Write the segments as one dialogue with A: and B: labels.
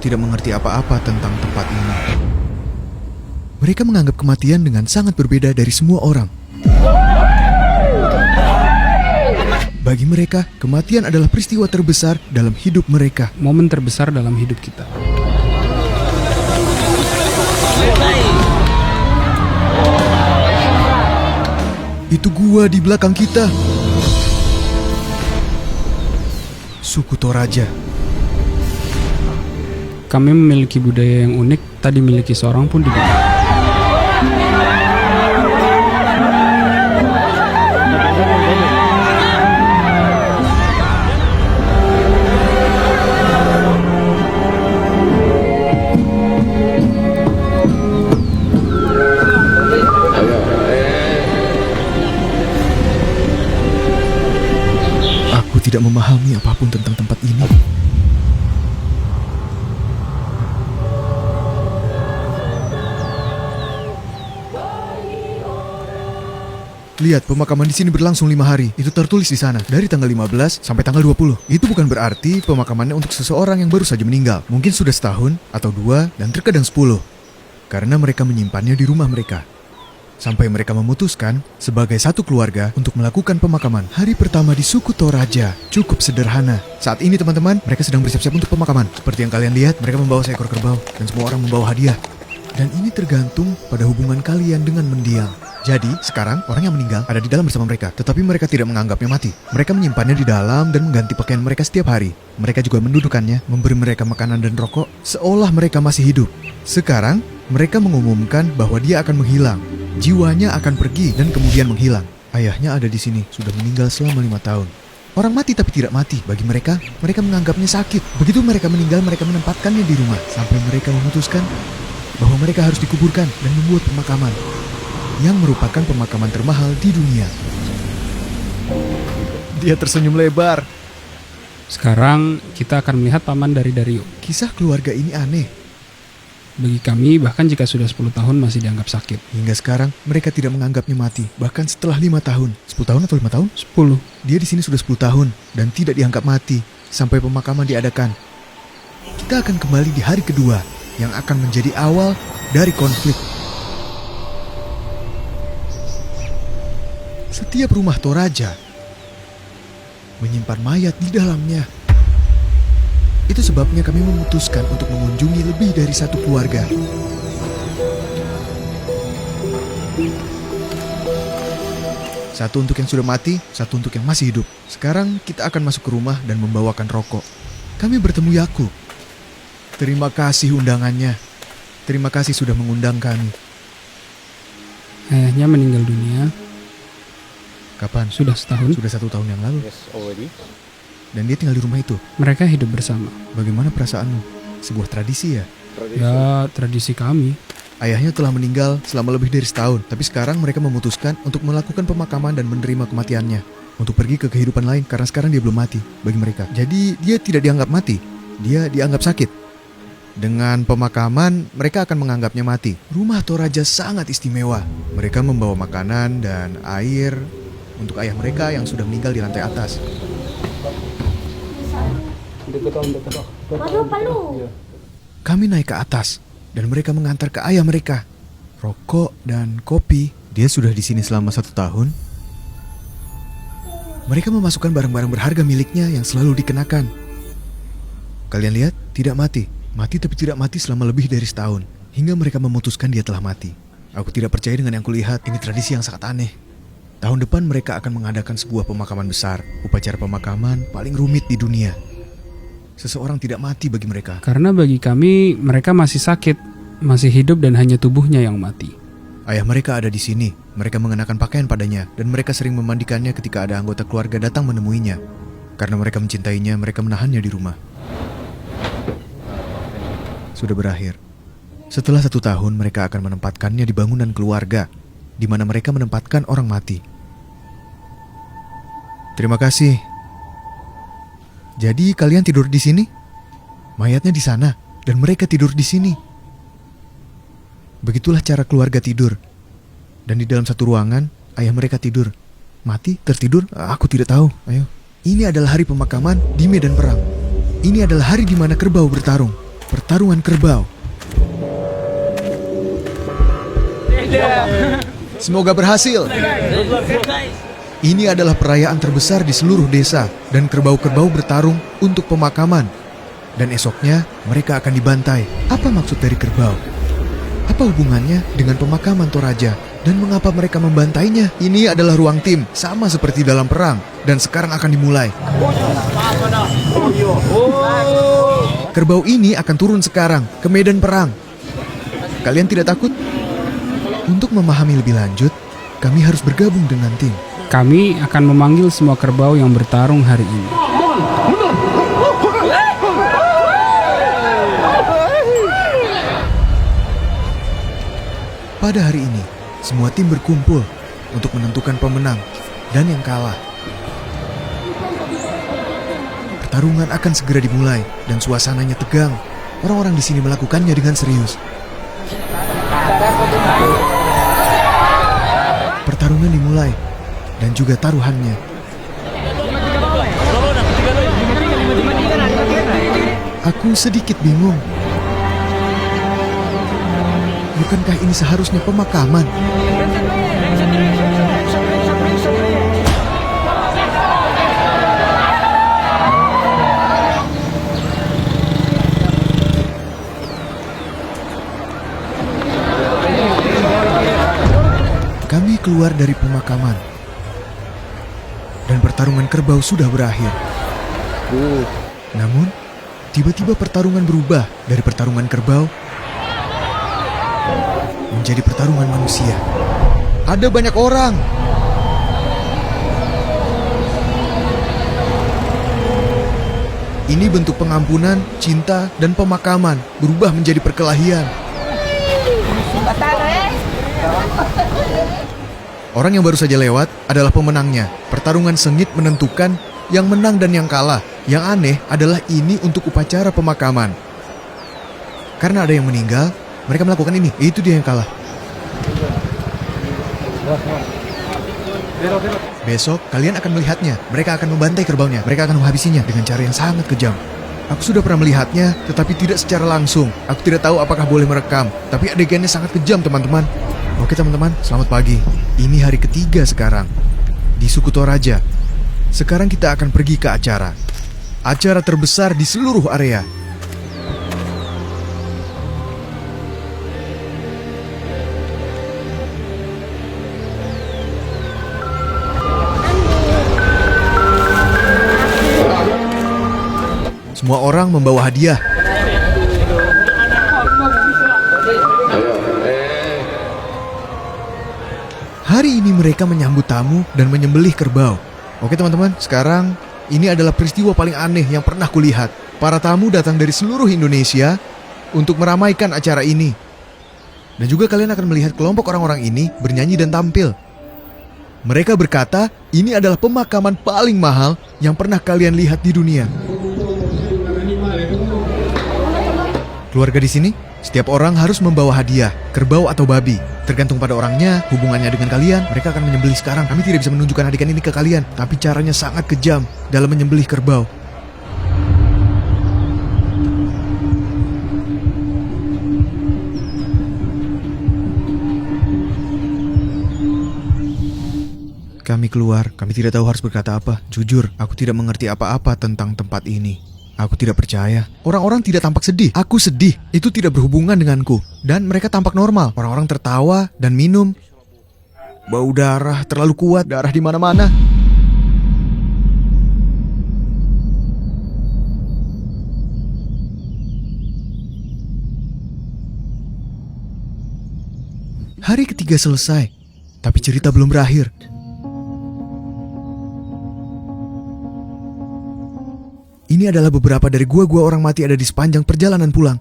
A: tidak mengerti apa-apa tentang tempat ini. Mereka menganggap kematian dengan sangat berbeda dari semua orang. Bagi mereka, kematian adalah peristiwa terbesar dalam hidup mereka.
B: Momen terbesar dalam hidup kita.
A: Itu gua di belakang kita. Suku Toraja.
B: Kami memiliki budaya yang unik, tak dimiliki seorang pun di dunia.
A: Aku tidak memahami apapun tentang tempat ini. Lihat, pemakaman di sini berlangsung 5 hari. Itu tertulis di sana, dari tanggal 15 sampai tanggal 20. Itu bukan berarti pemakamannya untuk seseorang yang baru saja meninggal. Mungkin sudah setahun, atau 2, dan terkadang 10. Karena mereka menyimpannya di rumah mereka. Sampai mereka memutuskan, sebagai satu keluarga, untuk melakukan pemakaman. Hari pertama di suku Toraja, cukup sederhana. Saat ini teman-teman, mereka sedang bersiap-siap untuk pemakaman. Seperti yang kalian lihat, mereka membawa seekor kerbau, dan semua orang membawa hadiah. Dan ini tergantung pada hubungan kalian dengan mendiang. Jadi, sekarang orang yang meninggal ada di dalam bersama mereka, tetapi mereka tidak menganggapnya mati. Mereka menyimpannya di dalam dan mengganti pakaian mereka setiap hari. Mereka juga mendudukannya, memberi mereka makanan dan rokok, seolah mereka masih hidup. Sekarang, mereka mengumumkan bahwa dia akan menghilang. Jiwanya akan pergi dan kemudian menghilang. Ayahnya ada di sini, sudah meninggal selama 5 tahun. Orang mati tapi tidak mati. Bagi mereka, mereka menganggapnya sakit. Begitu mereka meninggal, mereka menempatkannya di rumah. Sampai mereka memutuskan bahwa mereka harus dikuburkan dan membuat pemakaman yang merupakan pemakaman termahal di dunia. Dia tersenyum lebar.
B: Sekarang kita akan melihat paman dari Dario.
A: Kisah keluarga ini aneh.
B: Bagi kami, bahkan jika sudah 10 tahun masih dianggap sakit.
A: Hingga sekarang, mereka tidak menganggapnya mati. Bahkan setelah 5 tahun. 10 tahun atau 5 tahun?
B: 10.
A: Dia di sini sudah 10 tahun dan tidak dianggap mati sampai pemakaman diadakan. Kita akan kembali di hari kedua yang akan menjadi awal dari konflik. Setiap rumah Toraja menyimpan mayat di dalamnya. Itu sebabnya kami memutuskan untuk mengunjungi lebih dari satu keluarga. Satu untuk yang sudah mati, satu untuk yang masih hidup. Sekarang kita akan masuk ke rumah dan membawakan rokok. Kami bertemu Yakub. Terima kasih undangannya. Terima kasih sudah mengundang kami.
B: Ayahnya meninggal dunia.
A: Kapan?
B: Sudah setahun.
A: Sudah 1 tahun yang lalu.
C: Yes, already.
A: Dan dia tinggal di rumah itu.
B: Mereka hidup bersama.
A: Bagaimana perasaanmu? Sebuah tradisi ya?
B: Ya, tradisi kami.
A: Ayahnya telah meninggal selama lebih dari setahun. Tapi sekarang mereka memutuskan untuk melakukan pemakaman dan menerima kematiannya. Untuk pergi ke kehidupan lain karena sekarang dia belum mati bagi mereka. Jadi dia tidak dianggap mati. Dia dianggap sakit. Dengan pemakaman, mereka akan menganggapnya mati. Rumah Toraja sangat istimewa. Mereka membawa makanan dan air untuk ayah mereka yang sudah meninggal di lantai atas. Kami naik ke atas dan mereka mengantar ke ayah mereka rokok dan kopi. Dia sudah di sini selama 1 tahun. Mereka memasukkan barang-barang berharga miliknya yang selalu dikenakan. Kalian lihat, tidak mati. Mati tapi tidak mati selama lebih dari setahun. Hingga mereka memutuskan dia telah mati. Aku tidak percaya dengan yang kulihat. Ini tradisi yang sangat aneh. Tahun depan mereka akan mengadakan sebuah pemakaman besar. Upacara pemakaman paling rumit di dunia. Seseorang tidak mati bagi mereka.
B: Karena bagi kami, mereka masih sakit, masih hidup dan hanya tubuhnya yang mati.
A: Ayah mereka ada di sini. Mereka mengenakan pakaian padanya dan mereka sering memandikannya ketika ada anggota keluarga datang menemuinya. Karena mereka mencintainya, mereka menahannya di rumah. Sudah berakhir. Setelah 1 tahun, mereka akan menempatkannya di bangunan keluarga, di mana mereka menempatkan orang mati. Terima kasih. Jadi kalian tidur di sini? Mayatnya di sana, dan mereka tidur di sini. Begitulah cara keluarga tidur. Dan di dalam satu ruangan, ayah mereka tidur. Mati, tertidur, aku tidak tahu. Ayo. Ini adalah hari pemakaman di medan perang. Ini adalah hari di mana kerbau bertarung. Pertarungan kerbau. Semoga berhasil. Ini adalah perayaan terbesar di seluruh desa dan kerbau-kerbau bertarung untuk pemakaman. Dan esoknya mereka akan dibantai. Apa maksud dari kerbau? Apa hubungannya dengan pemakaman Toraja? Dan mengapa mereka membantainya? Ini adalah ruang tim, sama seperti dalam perang. Dan sekarang akan dimulai. Kerbau ini akan turun sekarang ke medan perang. Kalian tidak takut? Untuk memahami lebih lanjut, kami harus bergabung dengan tim.
B: Kami akan memanggil semua kerbau yang bertarung hari ini.
A: Pada hari ini, semua tim berkumpul untuk menentukan pemenang dan yang kalah. Pertarungan akan segera dimulai dan suasananya tegang. Orang-orang di sini melakukannya dengan serius. Pertarungan dimulai dan juga taruhannya. Aku sedikit bingung. Bukankah ini seharusnya pemakaman? Kami keluar dari pemakaman dan pertarungan kerbau sudah berakhir. Namun, tiba-tiba pertarungan berubah dari pertarungan kerbau menjadi pertarungan manusia. Ada banyak orang. Ini bentuk pengampunan, cinta, dan pemakaman berubah menjadi perkelahian. Orang yang baru saja lewat adalah pemenangnya. Pertarungan sengit menentukan yang menang dan yang kalah. Yang aneh adalah ini untuk upacara pemakaman. Karena ada yang meninggal, mereka melakukan ini. Itu dia yang kalah. Besok kalian akan melihatnya. Mereka akan membantai kerbaunya. Mereka akan menghabisinya dengan cara yang sangat kejam. Aku sudah pernah melihatnya, tetapi tidak secara langsung. Aku tidak tahu apakah boleh merekam, tapi adegannya sangat kejam, teman-teman. Oke teman-teman, selamat pagi. Ini hari ketiga sekarang di suku Toraja. Sekarang kita akan pergi ke acara. Acara terbesar di seluruh area. Semua orang membawa hadiah. Hari ini mereka menyambut tamu dan menyembelih kerbau. Oke teman-teman, sekarang ini adalah peristiwa paling aneh yang pernah kulihat. Para tamu datang dari seluruh Indonesia untuk meramaikan acara ini. Dan juga kalian akan melihat kelompok orang-orang ini bernyanyi dan tampil. Mereka berkata, ini adalah pemakaman paling mahal yang pernah kalian lihat di dunia. Keluarga di sini, setiap orang harus membawa hadiah, kerbau atau babi. Tergantung pada orangnya, hubungannya dengan kalian, mereka akan menyembelih sekarang. Kami tidak bisa menunjukkan adegan ini ke kalian, tapi caranya sangat kejam dalam menyembelih kerbau. Kami keluar, kami tidak tahu harus berkata apa. Jujur, aku tidak mengerti apa-apa tentang tempat ini. Aku tidak percaya. Orang-orang tidak tampak sedih. Aku sedih. Itu tidak berhubungan denganku. Dan mereka tampak normal. Orang-orang tertawa dan minum. Bau darah terlalu kuat. Darah di mana-mana. Hari ketiga selesai. Tapi cerita belum berakhir. Ini adalah beberapa dari gua-gua orang mati ada di sepanjang perjalanan pulang.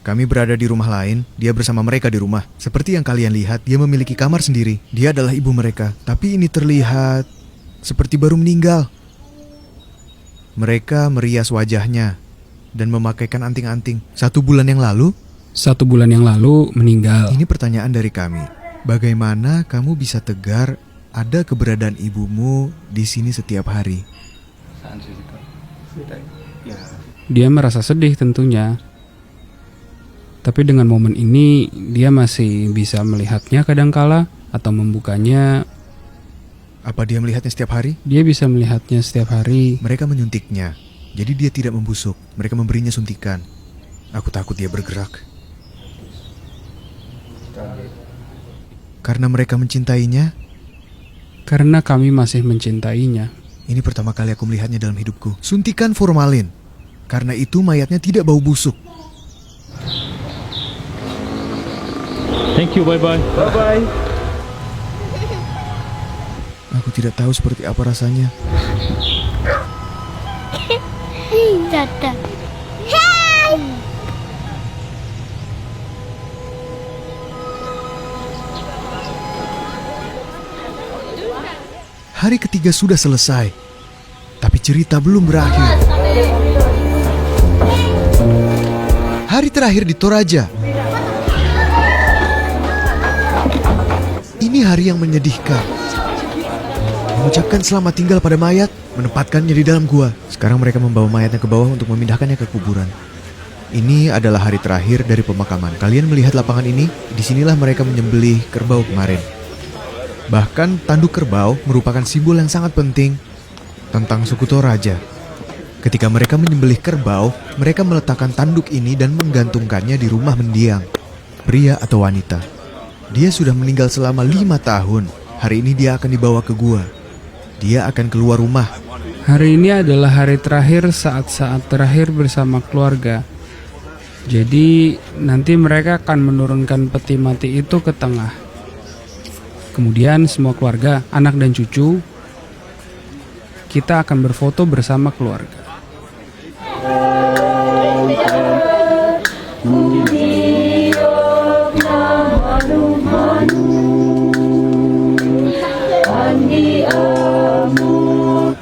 A: Kami berada di rumah lain, dia bersama mereka di rumah. Seperti yang kalian lihat, dia memiliki kamar sendiri. Dia adalah ibu mereka, tapi ini terlihat seperti baru meninggal. Mereka merias wajahnya dan memakaikan anting-anting. 1 bulan yang lalu,
B: 1 bulan yang lalu meninggal.
A: Ini pertanyaan dari kami. Bagaimana kamu bisa tegar ada keberadaan ibumu di sini setiap hari?
B: Dia merasa sedih tentunya. Tapi dengan momen ini dia masih bisa melihatnya kadangkala atau membukanya.
A: Apa dia melihatnya setiap hari?
B: Dia bisa melihatnya setiap hari.
A: Mereka menyuntiknya, jadi dia tidak membusuk. Mereka memberinya suntikan. Aku takut dia bergerak. Karena mereka mencintainya.
B: Karena kami masih mencintainya.
A: Ini pertama kali aku melihatnya dalam hidupku. Suntikan formalin. Karena itu mayatnya tidak bau busuk.
C: Thank you, bye-bye. Bye-bye.
A: Aku tidak tahu seperti apa rasanya.
D: Tata.
A: Hari ketiga sudah selesai, tapi cerita belum berakhir. Hari terakhir di Toraja. Ini hari yang menyedihkan. Mengucapkan selamat tinggal pada mayat, menempatkannya di dalam gua. Sekarang mereka membawa mayatnya ke bawah untuk memindahkannya ke kuburan. Ini adalah hari terakhir dari pemakaman. Kalian melihat lapangan ini? Disinilah mereka menyembelih kerbau kemarin. Bahkan tanduk kerbau merupakan simbol yang sangat penting tentang suku Toraja. Ketika mereka menyembelih kerbau, mereka meletakkan tanduk ini dan menggantungkannya di rumah mendiang, pria atau wanita. Dia sudah meninggal selama 5 tahun. Hari ini dia akan dibawa ke gua. Dia akan keluar rumah.
B: Hari ini adalah hari terakhir, saat-saat terakhir bersama keluarga. Jadi nanti mereka akan menurunkan peti mati itu ke tengah. Kemudian semua keluarga, anak dan cucu, kita akan berfoto bersama keluarga.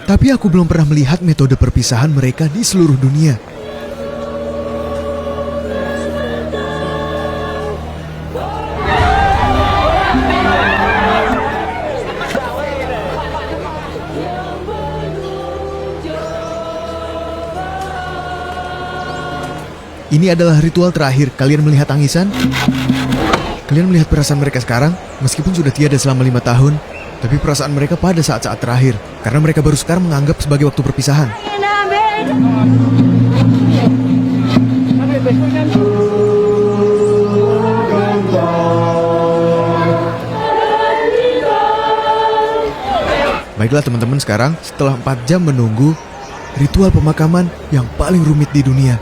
A: Tapi aku belum pernah melihat metode perpisahan mereka di seluruh dunia. Ini adalah ritual terakhir. Kalian melihat tangisan? Kalian melihat perasaan mereka sekarang? Meskipun sudah tiada selama 5 tahun, tapi perasaan mereka pada saat-saat terakhir. Karena mereka baru sekarang menganggap sebagai waktu perpisahan. Baiklah teman-teman, sekarang setelah 4 jam menunggu, ritual pemakaman yang paling rumit di dunia.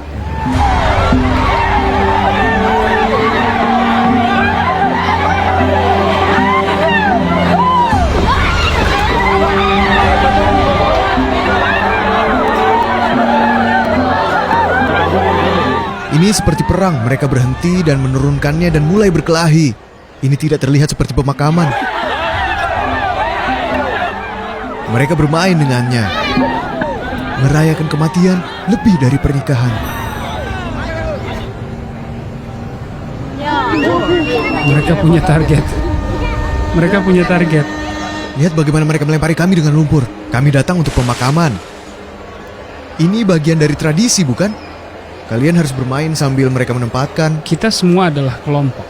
A: Ini seperti perang, mereka berhenti dan menurunkannya dan mulai berkelahi. Ini tidak terlihat seperti pemakaman. Mereka bermain dengannya. Merayakan kematian lebih dari pernikahan.
B: Mereka punya target. Mereka punya target.
A: Lihat bagaimana mereka melempari kami dengan lumpur. Kami datang untuk pemakaman. Ini bagian dari tradisi, bukan? Kalian harus bermain sambil mereka menempatkan.
B: Kita semua adalah kelompok.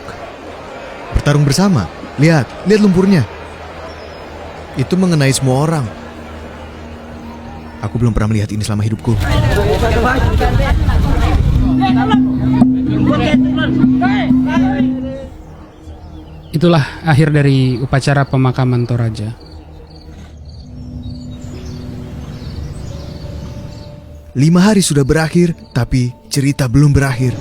A: Bertarung bersama. Lihat lumpurnya. Itu mengenai semua orang. Aku belum pernah melihat ini selama hidupku.
B: Itulah akhir dari upacara pemakaman Toraja.
A: 5 hari sudah berakhir, tapi cerita belum berakhir.